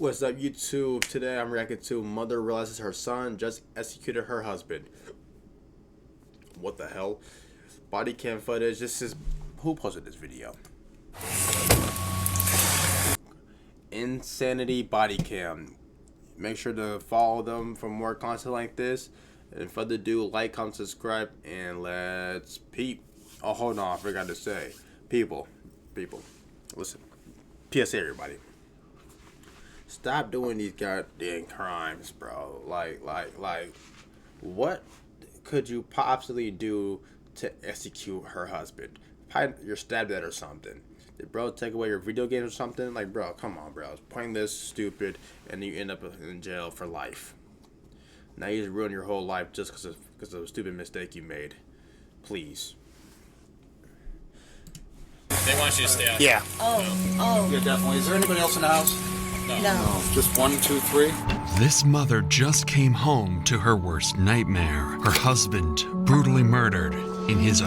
What's up, YouTube? Today I'm reacting to mother realizes her son just executed her husband. What the hell? Body cam footage. This is... Who posted this video? Insanity Body Cam. Make sure to follow them for more content like this. And further ado, like, comment, subscribe, and let's peep. Oh, hold on. I forgot to say. People. Listen. PSA, everybody. Stop doing these goddamn crimes, bro. Like, what could you possibly do to execute her husband? Probably you're stabbed at or something. Did bro take away your video games or something? Like, bro, come on, bro. It's pointless, stupid, and you end up in jail for life. Now you just ruin your whole life just because of a stupid mistake you made. Please. They want you to stay out. Yeah. Oh. Yeah, definitely. Is there anybody else in the house? No. Just 1, 2, 3. This mother just came home to her worst nightmare. Her husband brutally murdered in his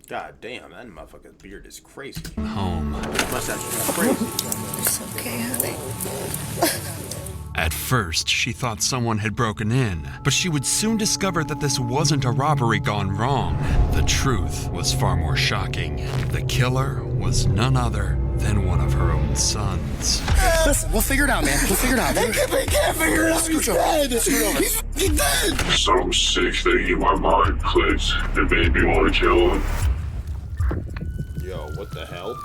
God damn, that motherfucker's beard is crazy. home. Mustache is crazy. It's okay, honey. At first, she thought someone had broken in, but she would soon discover that this wasn't a robbery gone wrong. The truth was far more shocking. The killer was none other than one of her own sons. Listen, we'll figure it out, man. We'll figure it out. We can't figure it out. He's dead. He's fucking dead. Some sick thing in my mind clicked and made me want to kill him. Yo, what the hell?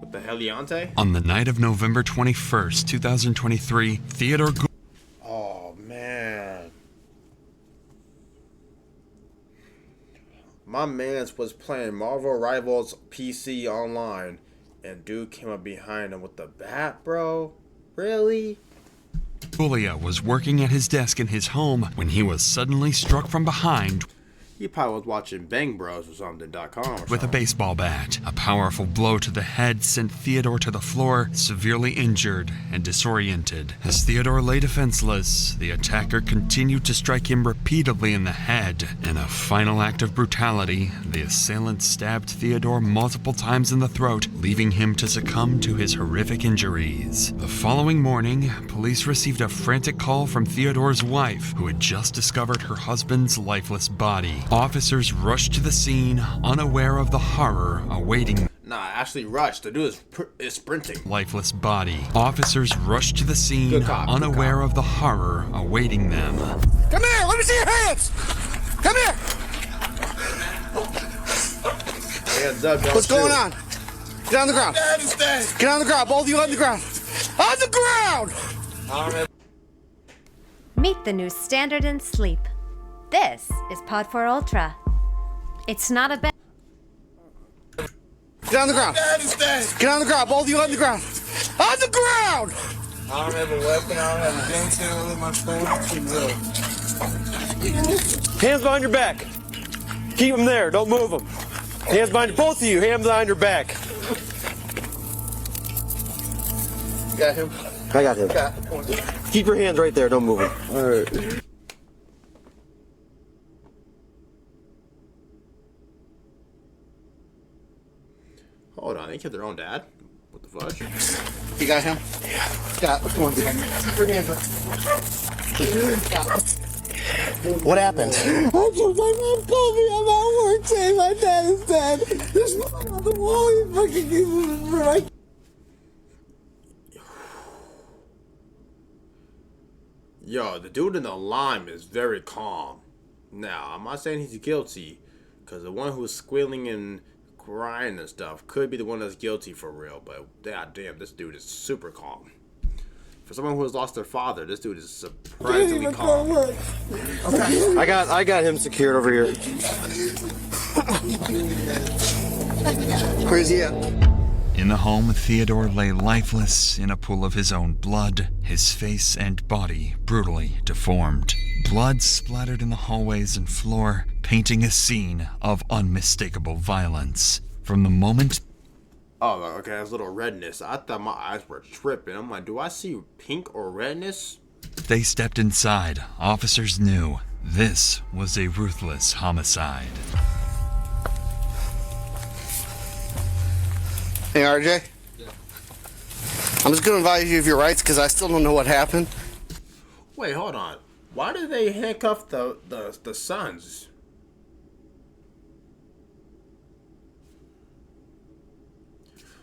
What the hell, Leonte? On the night of November 21st, 2023, Theodore Oh, man. My mans was playing Marvel Rivals PC online, and dude came up behind him with the bat, bro. Really? Julia was working at his desk in his home when he was suddenly struck from behind He probably was watching Bang Bros or something.com with a baseball bat. A powerful blow to the head sent Theodore to the floor, severely injured and disoriented. As Theodore lay defenseless, the attacker continued to strike him repeatedly in the head. In a final act of brutality, the assailant stabbed Theodore multiple times in the throat, leaving him to succumb to his horrific injuries. The following morning, police received a frantic call from Theodore's wife, who had just discovered her husband's lifeless body. Officers rushed to the scene, unaware of the horror awaiting Nah, actually rushed. The dude is sprinting. lifeless body. Officers rushed to the scene, Good cop, unaware of the horror awaiting them. Come here. Let me see your hands. Come here. Hands up, What's going on? Get on the ground. Dad is dead. Get on the ground. Both of you on the ground. On the ground. Meet the new standard in sleep. This is Pod 4 Ultra. It's not a bed. Get on the ground. Dad is dead. Get on the ground. Both of you on the ground. On the ground. I don't have a weapon, I don't have a gun tail in my phone. Hands behind your back. Keep them there. Don't move them. Hands behind both of you. Hands behind your back. You got him? I got him. Keep your hands right there. Don't move them. All right. Hold on, they killed their own dad? What the fudge? You got him? Yeah. Come on, dude. Bring your hands up. What happened? My mom called me on my work saying my dad is dead. There's nothing on the wall. You fucking give me right. Yo, the dude in the lime is very calm. Now, I'm not saying he's guilty, because the one who's squealing and crying and stuff could be the one that's guilty for real, but god damn, this dude is super calm. For someone who has lost their father, this dude is surprisingly calm. Okay. I got him secured over here. Where's he at? In the home, Theodore lay lifeless in a pool of his own blood, his face and body brutally deformed. Blood splattered in the hallways and floor, painting a scene of unmistakable violence. From the moment... Oh, okay, that's a little redness. I thought my eyes were tripping. I'm like, do I see pink or redness? they stepped inside, officers knew this was a ruthless homicide. Hey, RJ. I'm just going to advise you of your rights because I still don't know what happened. Wait, hold on. Why did they handcuff the sons?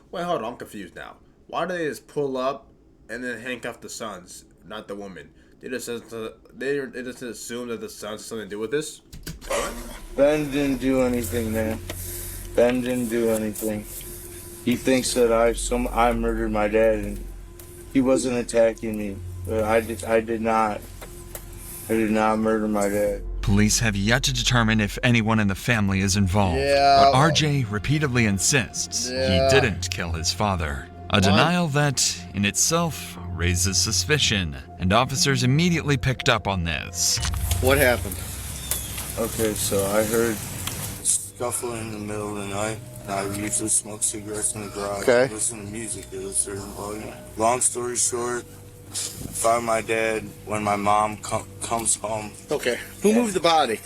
Wait, hold on. I'm confused now. Why did they just pull up and then handcuff the sons, not the woman? They just assume that the sons have something to do with this? Ben didn't do anything, man. Ben didn't do anything. He thinks that I murdered my dad, and he wasn't attacking me. But I did not. I did not murder my dad. Police have yet to determine if anyone in the family is involved, Yeah. but RJ repeatedly insists Yeah. he didn't kill his father. A denial that, in itself, raises suspicion, and officers immediately picked up on this. What happened? Okay, so I heard scuffling in the middle of the night. I usually smoke cigarettes in the garage. Okay. Listen to music at a certain volume. Long story short, I found my dad when my mom comes home. Okay. Who moved the body?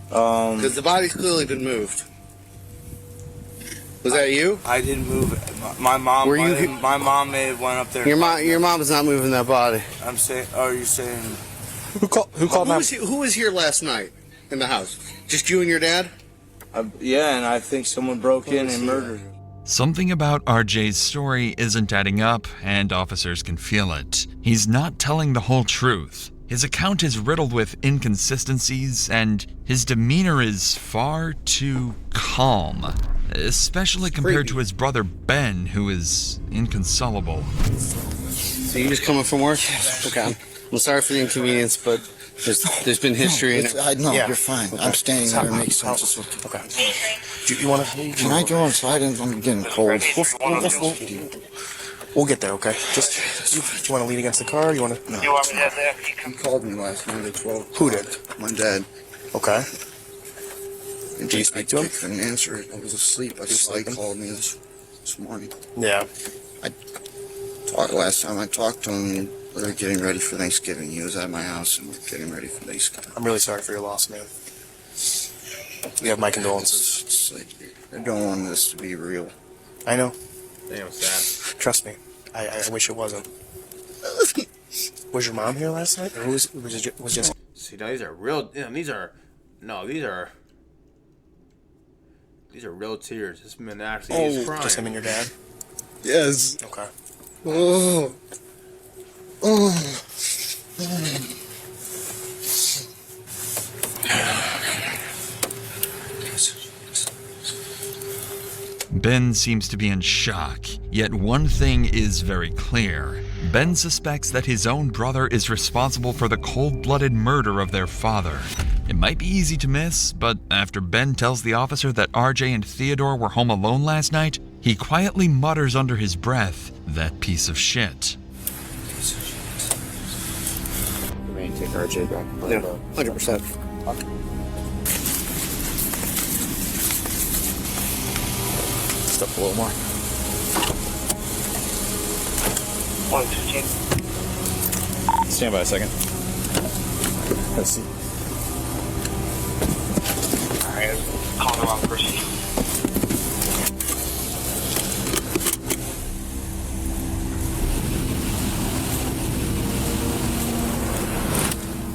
Because the body's clearly been moved. Was that you? I didn't move it. My mom. My mom may have went up there. Your mom is not moving that body. I'm saying. Are you saying? Who called? Who was here last night in the house? Just you and your dad? Yeah, and I think someone broke in and murdered him. Something about RJ's story isn't adding up, and officers can feel it. He's not telling the whole truth. His account is riddled with inconsistencies, and his demeanor is far too calm, especially compared to his brother Ben, who is inconsolable. So you just coming from work? Okay. I'm sorry for the inconvenience, but there's been history in it. No, you're fine. Okay. I'm standing there and makes sense. Okay. You want to? Can I go inside? I'm getting cold. We'll get there, okay? Do you want to lean against the car? Or you want to? No. He called me last night at 12. Who did? My dad. Okay. And Did you speak to him? I couldn't answer it. I was asleep. I just called me this morning. Yeah. Last time I talked to him, we were getting ready for Thanksgiving. He was at my house and we were getting ready for Thanksgiving. I'm really sorry for your loss, man. You have my condolences. It's like, I don't want this to be real. I know. Damn, sad. Trust me. I wish it wasn't. Was your mom here last night? Or was just... See, now these are real. These are real tears. This man actually is crying. Just him and your dad? Yes. Okay. Oh. Ben seems to be in shock, yet one thing is very clear. Ben suspects that his own brother is responsible for the cold-blooded murder of their father. It might be easy to miss, but after Ben tells the officer that RJ and Theodore were home alone last night, he quietly mutters under his breath, "That piece of shit." We may take RJ back. Yeah, 100%. Step a little more. 115. Stand by a second. Let's see. Alright, call the wrong person.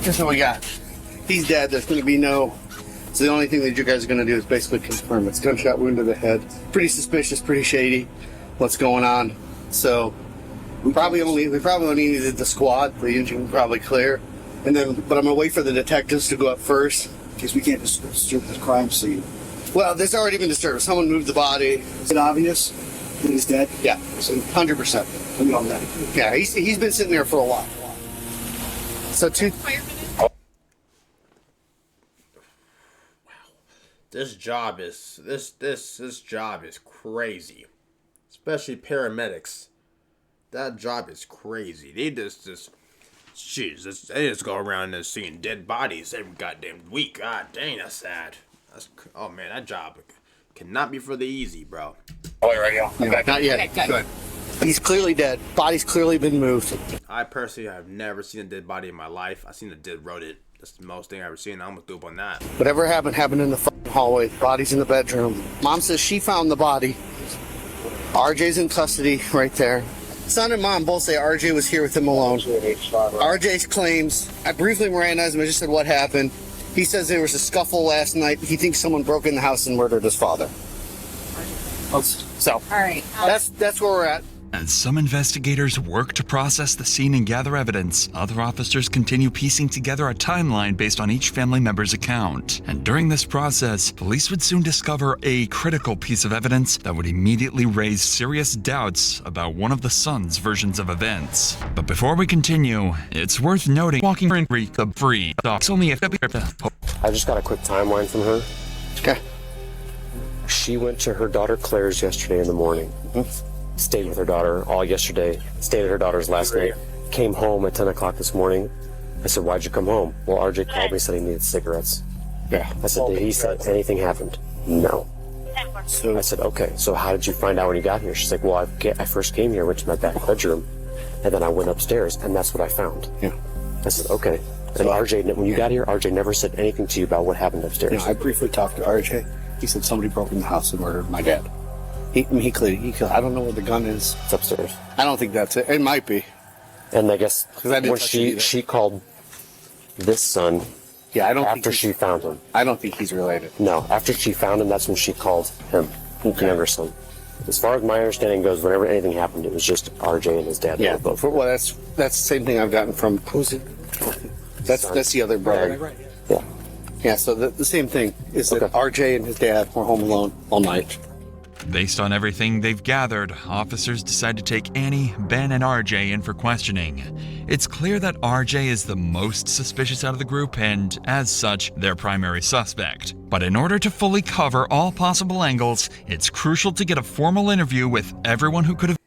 Guess what we got? He's dead. There's going to be no... So the only thing that you guys are going to do is basically confirm it's gunshot wound to the head. Pretty suspicious, pretty shady. What's going on? So we probably only needed the squad. The engine was probably clear, and then but I'm going to wait for the detectives to go up first Because we can't disturb the crime scene. Well, there's already been disturbance. Someone moved the body. Is it obvious that he's dead? Yeah, 100%. We know that. Yeah, he's been sitting there for a while. So This job is this job is crazy, especially paramedics. That job is crazy. They they just go around and seeing dead bodies every goddamn week. God dang, that's sad. Oh man, that job cannot be for the easy, bro. yeah, not yet. Good. He's clearly dead. Body's clearly been moved. I personally have never seen a dead body in my life. I've seen a dead rodent. That's the most thing I've ever seen. I'm gonna do up on that. Whatever happened in the fucking hallway. Body's in the bedroom. Mom says she found the body. RJ's in custody right there. Son and mom both say RJ was here with him alone. RJ claims, I briefly Mirandized him. I just said what happened. He says there was a scuffle last night. He thinks someone broke in the house and murdered his father. So, all right. That's where we're at. As some investigators work to process the scene and gather evidence, other officers continue piecing together a timeline based on each family member's account. And during this process, police would soon discover a critical piece of evidence that would immediately raise serious doubts about one of the son's versions of events. But before we continue, it's worth noting walking in free docs only if I just got a quick timeline from her. Okay. She went to her daughter Claire's yesterday in the morning. Stayed with her daughter all yesterday. Stayed at her daughter's last night. Came home at 10 o'clock this morning. I said, why'd you come home? Well, RJ called me, said he needed cigarettes. Yeah. I said, did he say anything happened? No. So I said, okay, so how did you find out when you got here? She's like, well, I first came here, went to my back bedroom, and then I went upstairs, and that's what I found. Yeah. I said, okay. And RJ, when you got here, RJ never said anything to you about what happened upstairs. I briefly talked to RJ. He said somebody broke in the house and murdered my dad. He clearly, I don't know where the gun is. It's upstairs. I don't think that's it. It might be. And I guess when she called this son, after she found him. I don't think he's related. No, after she found him, that's when she called him, the younger son. As far as my understanding goes, whenever anything happened, it was just RJ and his dad. Yeah, but well, that's the same thing I've gotten from. Who's it? That's the other brother. Right. Yeah. Yeah. So the same thing is that RJ and his dad were home alone all night. Based on everything they've gathered, officers decide to take Annie, Ben, and RJ in for questioning. It's clear that RJ is the most suspicious out of the group and, as such, their primary suspect. But in order to fully cover all possible angles, it's crucial to get a formal interview with everyone who could have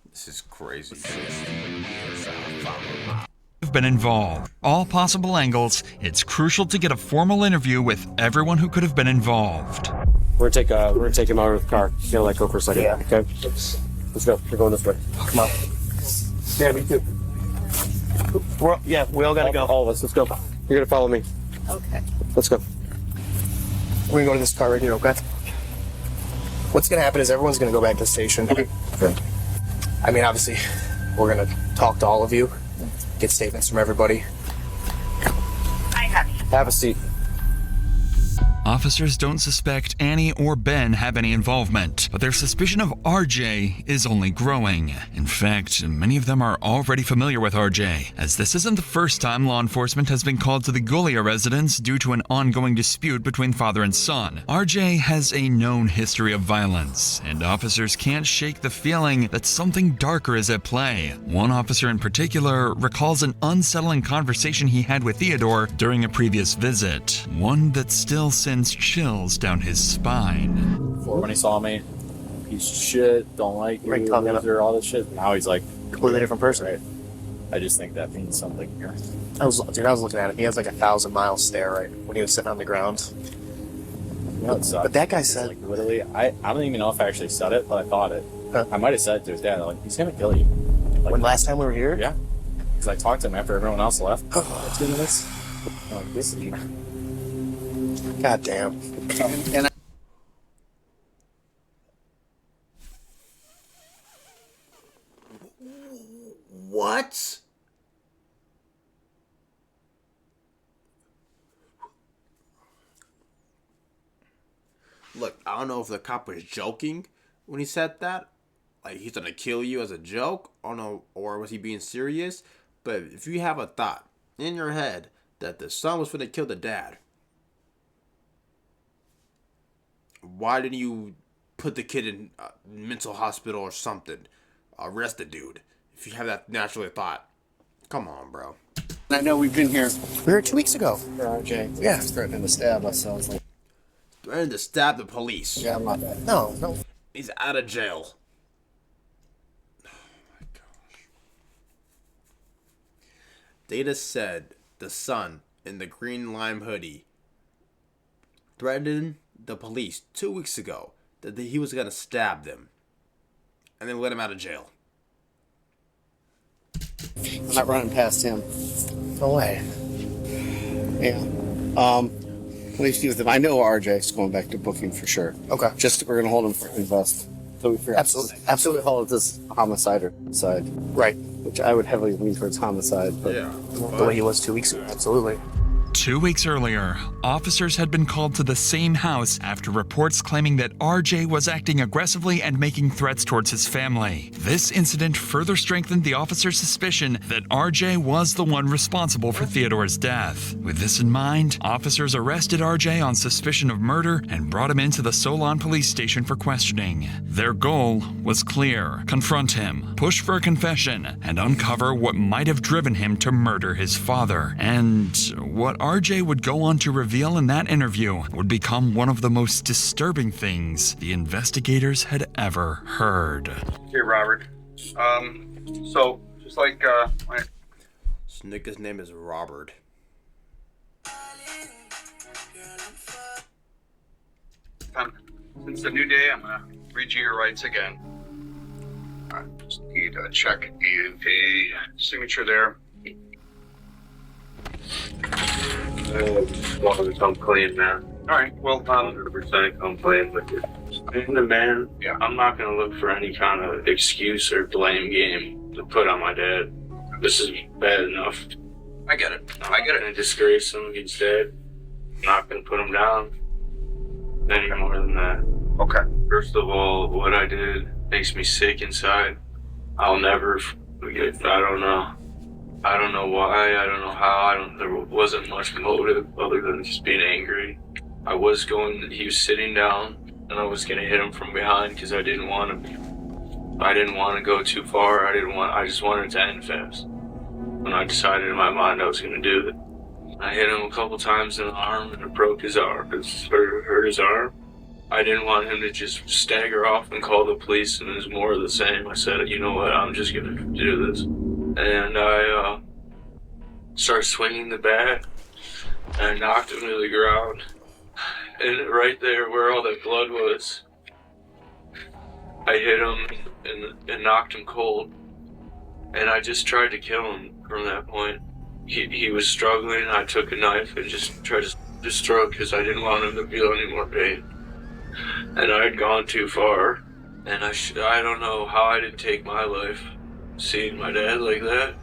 This is crazy. been involved. All possible angles, it's crucial to get a formal interview with everyone who could have been involved. We're gonna take him out of the car. You know, go for a second. Yeah. Okay. Let's go. We're going this way. Come on. Yeah, me too. We all gotta go. All of us. Let's go. You're gonna follow me. Okay. Let's go. We're gonna go to this car right here, okay? What's gonna happen is everyone's gonna go back to the station. Okay. I mean, obviously, we're gonna talk to all of you, get statements from everybody. Have a seat. Officers don't suspect Annie or Ben have any involvement, but their suspicion of RJ is only growing. In fact, many of them are already familiar with RJ, as this isn't the first time law enforcement has been called to the Gulia residence due to an ongoing dispute between father and son. RJ has a known history of violence, and officers can't shake the feeling that something darker is at play. One officer in particular recalls an unsettling conversation he had with Theodore during a previous visit, one that still sends chills down his spine. Before when he saw me, piece of shit, don't like you, loser, all this shit. Now he's like completely different person. Right. I just think that means something here. I was looking at him. He has like 1,000-mile stare right when he was sitting on the ground. You know, it sucks. But that guy said, like, literally, I don't even know if I actually said it, but I thought it. Huh? I might have said it to his dad, like, he's gonna kill you. Like, when last time we were here? Yeah. Because I talked to him after everyone else left. Oh, 2 minutes. Oh, this is God damn. And what? Look, I don't know if the cop was joking when he said that. Like, he's gonna kill you as a joke. I don't know, or was he being serious? But if you have a thought in your head that the son was gonna kill the dad, why didn't you put the kid in mental hospital or something? Arrest the dude. If you have that naturally thought. Come on, bro. I know we've been here. We were here 2 weeks ago. For RJ. Yeah. He's threatening to stab us, so I was like... Threatening to stab the police. Yeah, I'm not that. No. He's out of jail. Oh my gosh. Data said the son in the green lime hoodie threatened the police 2 weeks ago that he was going to stab them and then let him out of jail. I'm not running past him. No way. Yeah. What do you see with him? I know RJ's going back to booking for sure. Okay. We're going to hold him for invest. until we figure Absolutely. out. Absolutely. Call it this homicide side. Right. Which I would heavily lean towards homicide. But Yeah. The way he was 2 weeks ago. Absolutely. 2 weeks earlier, officers had been called to the same house after reports claiming that RJ was acting aggressively and making threats towards his family. This incident further strengthened the officers' suspicion that RJ was the one responsible for Theodore's death. With this in mind, officers arrested RJ on suspicion of murder and brought him into the Solon police station for questioning. Their goal was clear: confront him, push for a confession, and uncover what might have driven him to murder his father. And what RJ would go on to reveal in that interview would become one of the most disturbing things the investigators had ever heard. Here, Robert. So, just like, This nigga's name is Robert. Since the new day, I'm gonna read you your rights again. I just need to check the signature there. Want to come clean, man. Alright, well, 100% come clean with you. I'm the man. Yeah. I'm not going to look for any kind of excuse or blame game to put on my dad. This is bad enough. I get it. I'm not going to disgrace him. He's dead. I'm not going to put him down any more than that. Okay. First of all, what I did makes me sick inside. I'll never forget. I don't know why, I don't know how, there wasn't much motive other than just being angry. He was sitting down, and I was gonna hit him from behind because I didn't want to go too far, I just wanted it to end fast. When I decided in my mind I was gonna do it. I hit him a couple times in the arm, and it broke his arm, hurt his arm. I didn't want him to just stagger off and call the police, and it was more of the same. I said, you know what, I'm just gonna do this. And I started swinging the bat, and I knocked him to the ground. And right there where all that blood was, I hit him and knocked him cold. And I just tried to kill him from that point. He was struggling. I took a knife and just tried to destroy because I didn't want him to feel any more pain. And I had gone too far. And I don't know how I didn't take my life. Seeing my dad like that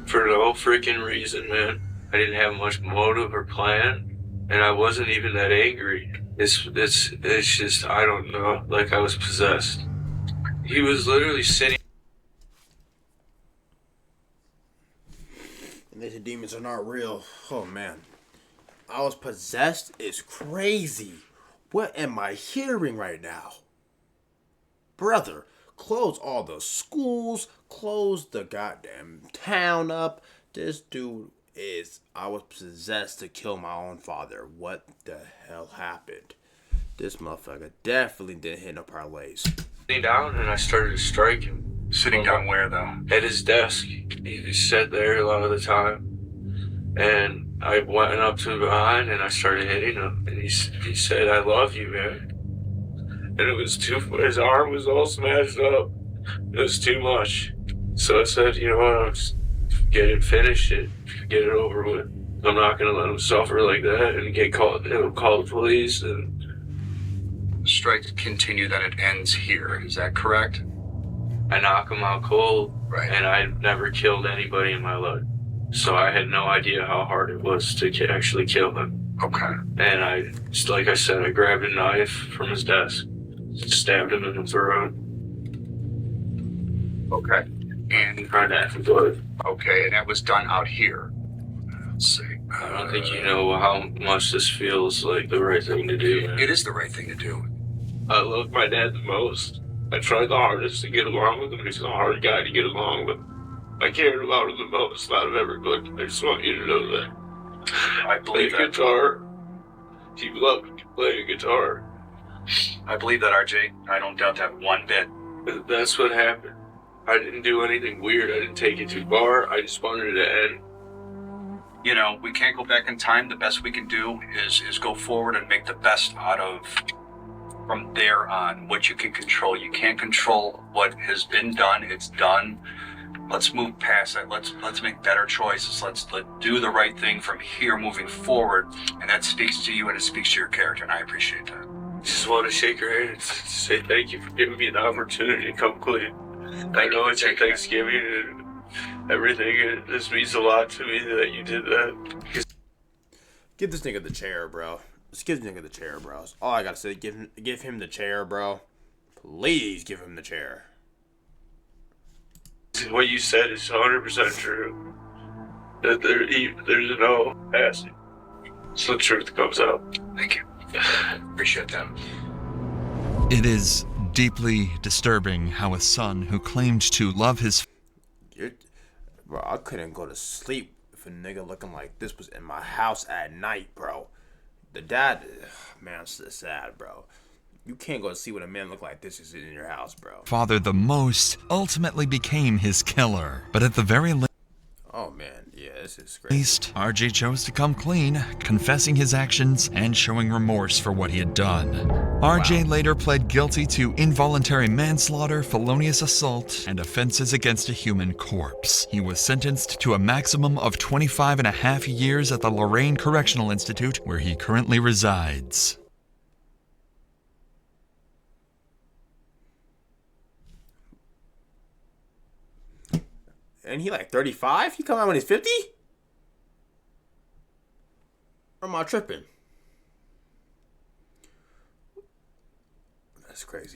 for no freaking reason, man. I didn't have much motive or plan, and I wasn't even that angry. It's just, I don't know, like I was possessed. He was literally sitting. And they said demons are not real. Oh man, I was possessed is crazy. What am I hearing right now, brother? Close all the schools, close the goddamn town up. This dude I was possessed to kill my own father. What the hell happened? This motherfucker definitely didn't hit no parlays. Sitting down and I started to strike him. Sitting down where, though? At his desk. He sat there a lot of the time. And I went up to him behind and I started hitting him. And he said, I love you, man. And it was his arm was all smashed up. It was too much. So I said, you know what, I'll just finish it, get it over with. I'm not gonna let him suffer like that and call the police. And The strikes continue, then it ends here. Is that correct? I knock him out cold. Right. And I never killed anybody in my life. So I had no idea how hard it was to actually kill him. Okay. And like I said, I grabbed a knife from his desk. Stabbed him in the throat. Okay. And Trying to act blood. okay, and that was done out here. Let's see. I don't think you know how much this feels like the right thing to do. Man. It is the right thing to do. I love my dad the most. I tried the hardest to get along with him. He's a hard guy to get along with. I cared about him the most out of everybody. I just want you to know that. I believe that. Guitar. He loved playing guitar. I believe that, RJ. I don't doubt that one bit. That's what happened. I didn't do anything weird. I didn't take it too far. I just wanted it to end. You know, we can't go back in time. The best we can do is go forward and make the best out of from there on what you can control. You can't control what has been done. It's done. Let's move past that. Let's make better choices. Let's do the right thing from here moving forward. And that speaks to you and it speaks to your character, and I appreciate that. Just want to shake your hand and say thank you for giving me the opportunity to come clean. I know it's your Thanksgiving and everything, and this means a lot to me that you did that. Give this nigga the chair, bro. Just give this nigga the chair, bro. That's all I gotta say. Give him the chair, bro. Please give him the chair. What you said is 100% true. That there's no passing. So the truth comes out. Thank you. Appreciate that. It is deeply disturbing how a son who claimed to love his Bro, I couldn't go to sleep if a nigga looking like this was in my house at night, bro. The dad, man, it's sad, bro. You can't go to see what a man look like this is in your house, bro. father the most ultimately became his killer. But at the very Oh man, yeah, this is crazy. least, RJ chose to come clean, confessing his actions and showing remorse for what he had done. RJ later pled guilty to involuntary manslaughter, felonious assault, and offenses against a human corpse. He was sentenced to a maximum of 25.5 years at the Lorraine Correctional Institute, where he currently resides. And he like 35? He come out when he's 50? Or am I tripping? That's crazy.